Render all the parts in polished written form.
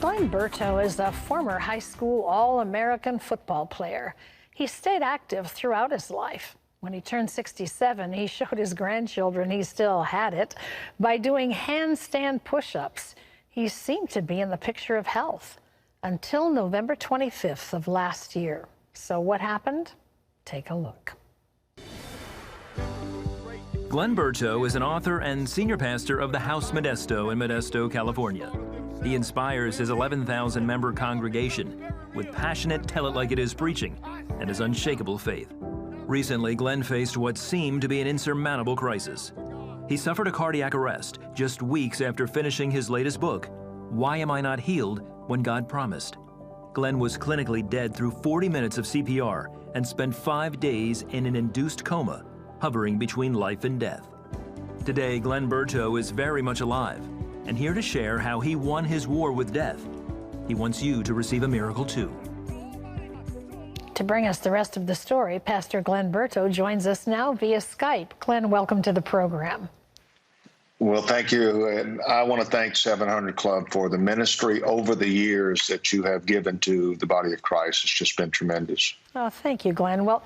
Glen Berteau is a former high school All-American football player. He stayed active throughout his life. When he turned 67, he showed his grandchildren he still had it by doing handstand push-ups. He seemed to be in the picture of health until November 25th of last year. So what happened? Take a look. Glen Berteau is an author and senior pastor of the House Modesto in Modesto, California. He inspires his 11,000-member congregation with passionate tell-it-like-it-is preaching and his unshakable faith. Recently, Glen faced what seemed to be an insurmountable crisis. He suffered a cardiac arrest just weeks after finishing his latest book, Why Am I Not Healed When God Promised? Glen was clinically dead through 40 minutes of CPR and spent 5 days in an induced coma, hovering between life and death. Today, Glen Berteau is very much alive and here to share how he won his war with death. He wants you to receive a miracle too. To bring us the rest of the story, Pastor Glen Berteau joins us now via Skype. Glen, welcome to the program. Well, thank you. And I want to thank 700 Club for the ministry over the years that you have given to the body of Christ. It's just been tremendous. Oh, thank you, Glen. Well,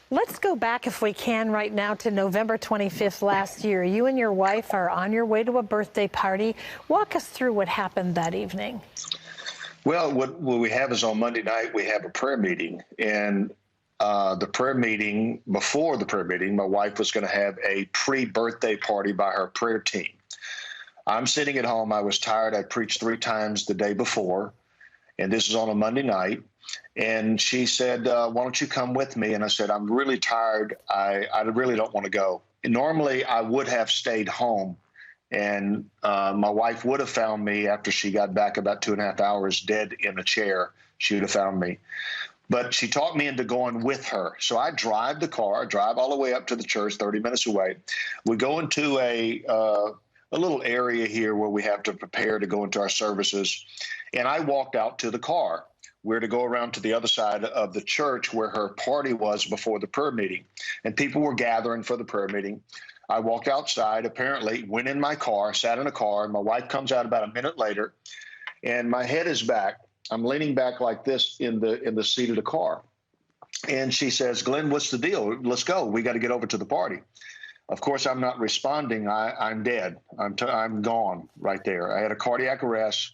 let's go back, if we can, right now to November 25th last year. You and your wife are on your way to a birthday party. Walk us through what happened that evening. Well, what we have is on Monday night, we have a prayer meeting. And the prayer meeting, before the prayer meeting, my wife was going to have a pre-birthday party by her prayer team. I'm sitting at home. I was tired. I preached 3 times the day before, and this is on a Monday night. And she said, why don't you come with me? And I said, I'm really tired. I really don't want to go. And normally, I would have stayed home, and my wife would have found me after she got back about 2.5 hours dead in a chair. She would have found me. But she talked me into going with her. So I drive the car, drive all the way up to the church, 30 minutes away. We go into a little area here where we have to prepare to go into our services. And I walked out to the car. We're to go around to the other side of the church where her party was before the prayer meeting. And people were gathering for the prayer meeting. I walked outside, apparently, went in my car, sat in a car, and my wife comes out about a minute later, and my head is back. I'm leaning back like this in the seat of the car. And she says, Glen, what's the deal? Let's go. We got to get over to the party. Of course, I'm not responding. I'm dead. I'm gone right there. I had a cardiac arrest.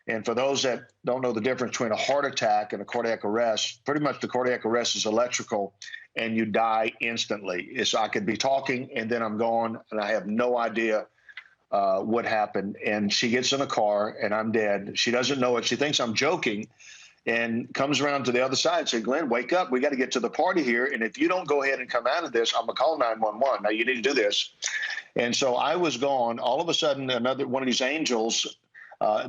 And for those that don't know the difference between a heart attack and a cardiac arrest, pretty much the cardiac arrest is electrical and you die instantly. So I could be talking and then I'm gone and I have no idea what happened. And she gets in a car and I'm dead. She doesn't know it. She thinks I'm joking and comes around to the other side and says, Glen, wake up. We got to get to the party here. And if you don't go ahead and come out of this, I'm going to call 911. Now you need to do this. And so I was gone. All of a sudden, another one of these angels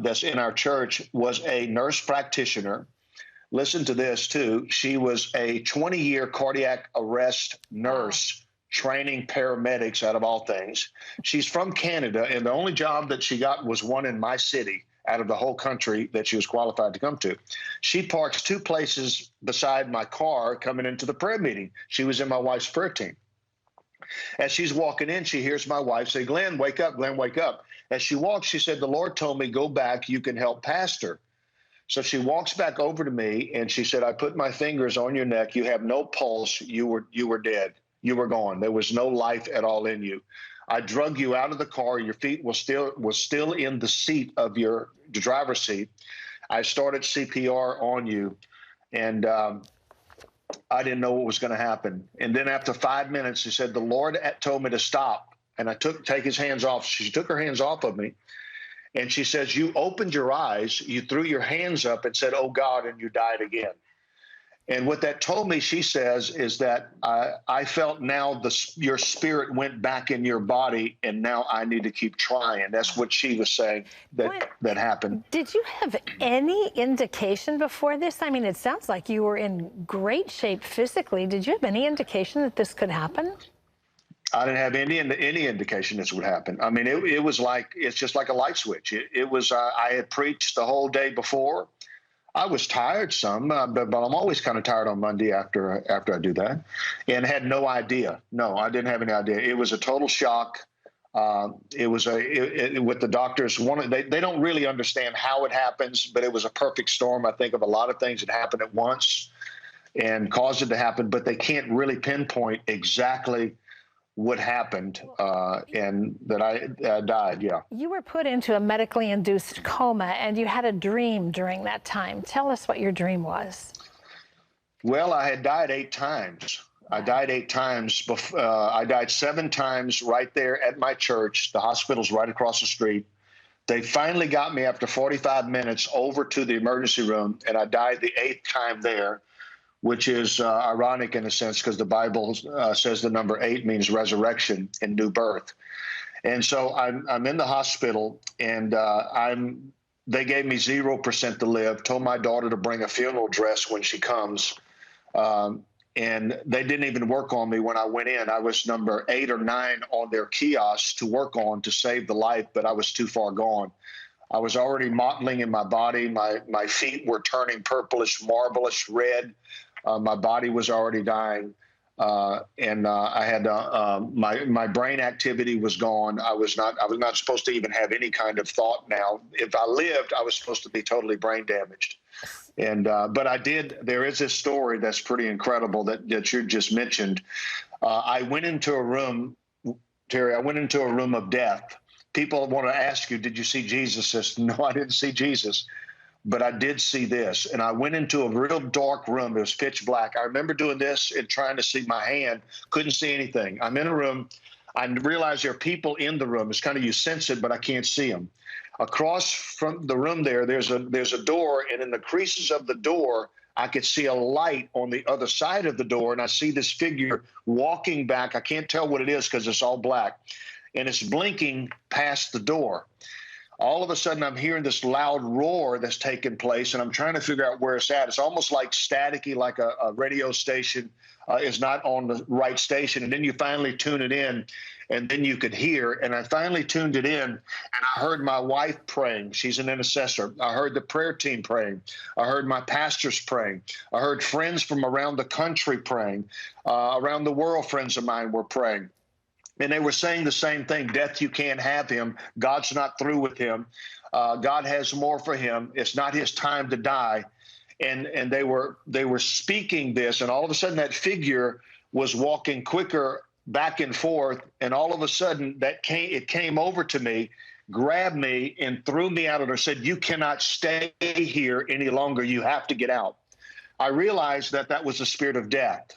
that's in our church was a nurse practitioner. Listen to this, too. She was a 20-year cardiac arrest nurse training paramedics, out of all things. She's from Canada, and the only job that she got was one in my city out of the whole country that she was qualified to come to. She parks 2 places beside my car coming into the prayer meeting. She was in my wife's prayer team. As she's walking in, she hears my wife say, Glen, wake up, Glen, wake up. As she walks, she said, the Lord told me, go back, you can help pastor. So she walks back over to me and she said, I put my fingers on your neck. You have no pulse. You were dead. You were gone. There was no life at all in you. I drug you out of the car. Your feet was still in the seat of the driver's seat. I started CPR on you, and I didn't know what was going to happen. And then after 5 minutes, she said, the Lord told me to stop. And I take his hands off. She took her hands off of me. And she says, you opened your eyes, you threw your hands up and said, oh, God, and you died again. And what that told me, she says, is that I felt now your spirit went back in your body, and now I need to keep trying. That's what she was saying that happened. Did you have any indication before this? I mean, it sounds like you were in great shape physically. Did you have any indication that this could happen? I didn't have any indication this would happen. I mean, it was like, it's just like a light switch. It was, I had preached the whole day before. I was tired some, but I'm always kind of tired on Monday after I do that, and had no idea. No, I didn't have any idea. It was a total shock. It was with the doctors. They don't really understand how it happens, but it was a perfect storm, I think, of a lot of things that happened at once and caused it to happen. But they can't really pinpoint exactly what happened, and that I died. Yeah. You were put into a medically induced coma, and you had a dream during that time. Tell us what your dream was. Well, I had died 8 times. I died 8 times. I died 7 times right there at my church. The hospital's right across the street. They finally got me after 45 minutes over to the emergency room, and I died the 8th time there, which is ironic in a sense because the Bible says the number 8 means resurrection and new birth. And so I'm in the hospital, and they gave me 0% to live, told my daughter to bring a funeral dress when she comes. And they didn't even work on me when I went in. I was number 8 or 9 on their kiosk to work on to save the life, but I was too far gone. I was already mottling in my body. My feet were turning purplish, marbled red. My body was already dying. And I had my brain activity was gone. I was not supposed to even have any kind of thought now. If I lived, I was supposed to be totally brain damaged. And but I did. There is this story that's pretty incredible that you just mentioned. I went into a room, Terry. I went into a room of death. People want to ask you, did you see Jesus? I said, no, I didn't see Jesus, but I did see this. And I went into a real dark room. It was pitch black. I remember doing this and trying to see my hand. Couldn't see anything. I'm in a room. I realize there are people in the room. It's kind of, you sense it, but I can't see them. Across from the room there's a door, and in the creases of the door, I could see a light on the other side of the door, and I see this figure walking back. I can't tell what it is because it's all black, and it's blinking past the door. All of a sudden, I'm hearing this loud roar that's taking place, and I'm trying to figure out where it's at. It's almost like staticky, like a radio station is not on the right station, and then you finally tune it in, and then you could hear. And I finally tuned it in, and I heard my wife praying. She's an intercessor. I heard the prayer team praying. I heard my pastors praying. I heard friends from around the country praying. Around the world, friends of mine were praying. And they were saying the same thing: death, you can't have him. God's not through with him. God has more for him. It's not his time to die. And they were speaking this, and all of a sudden that figure was walking quicker back and forth, and all of a sudden it came over to me, grabbed me, and threw me out of there. Said, "You cannot stay here any longer. You have to get out." I realized that was the spirit of death,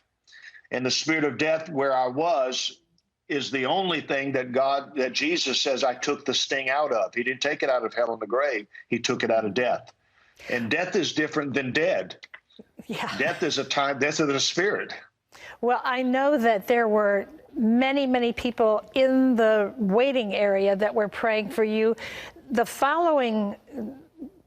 and the spirit of death where I was is the only thing that Jesus says I took the sting out of. He didn't take it out of hell and the grave. He took it out of death. And death is different than dead. Yeah. Death is death of the spirit. Well, I know that there were many, many people in the waiting area that were praying for you. The following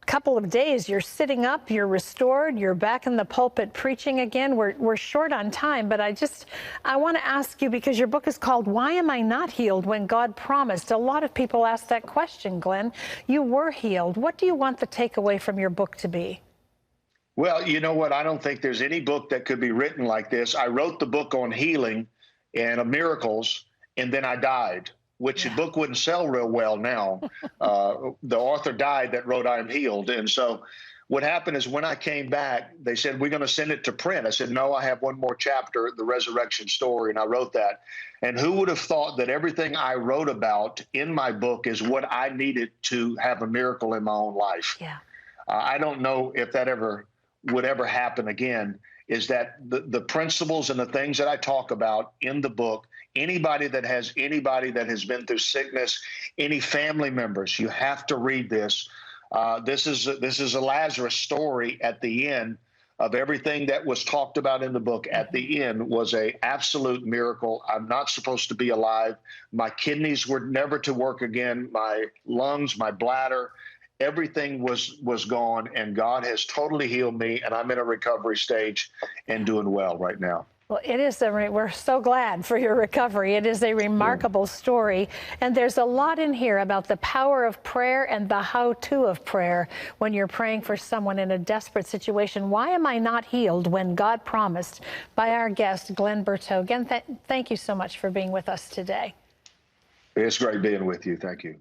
couple of days, you're sitting up, you're restored, you're back in the pulpit preaching again. We're short on time, but I want to ask you, because your book is called "Why Am I Not Healed When God Promised?" A lot of people ask that question, Glenn. You were healed. What do you want the takeaway from your book to be? Well, you know what? I don't think there's any book that could be written like this. I wrote the book on healing and miracles, and then I died, which the book wouldn't sell real well now. The author died that wrote I Am Healed. And so what happened is when I came back, they said, "We're going to send it to print." I said, "No, I have one more chapter, the resurrection story." And I wrote that. And who would have thought that everything I wrote about in my book is what I needed to have a miracle in my own life? Yeah. I don't know if that would ever happen again. Is that the principles and the things that I talk about in the book, anybody that has been through sickness, any family members, you have to read this. This is a Lazarus story at the end of everything that was talked about in the book. At the end was a absolute miracle. I'm not supposed to be alive. My kidneys were never to work again. My lungs, my bladder, everything was gone, and God has totally healed me, and I'm in a recovery stage and doing well right now. Well, we're so glad for your recovery. It is a remarkable story, and there's a lot in here about the power of prayer and the how-to of prayer when you're praying for someone in a desperate situation. Why Am I Not Healed When God Promised? By our guest, Glen Berteau. Again, thank you so much for being with us today. It's great being with you. Thank you.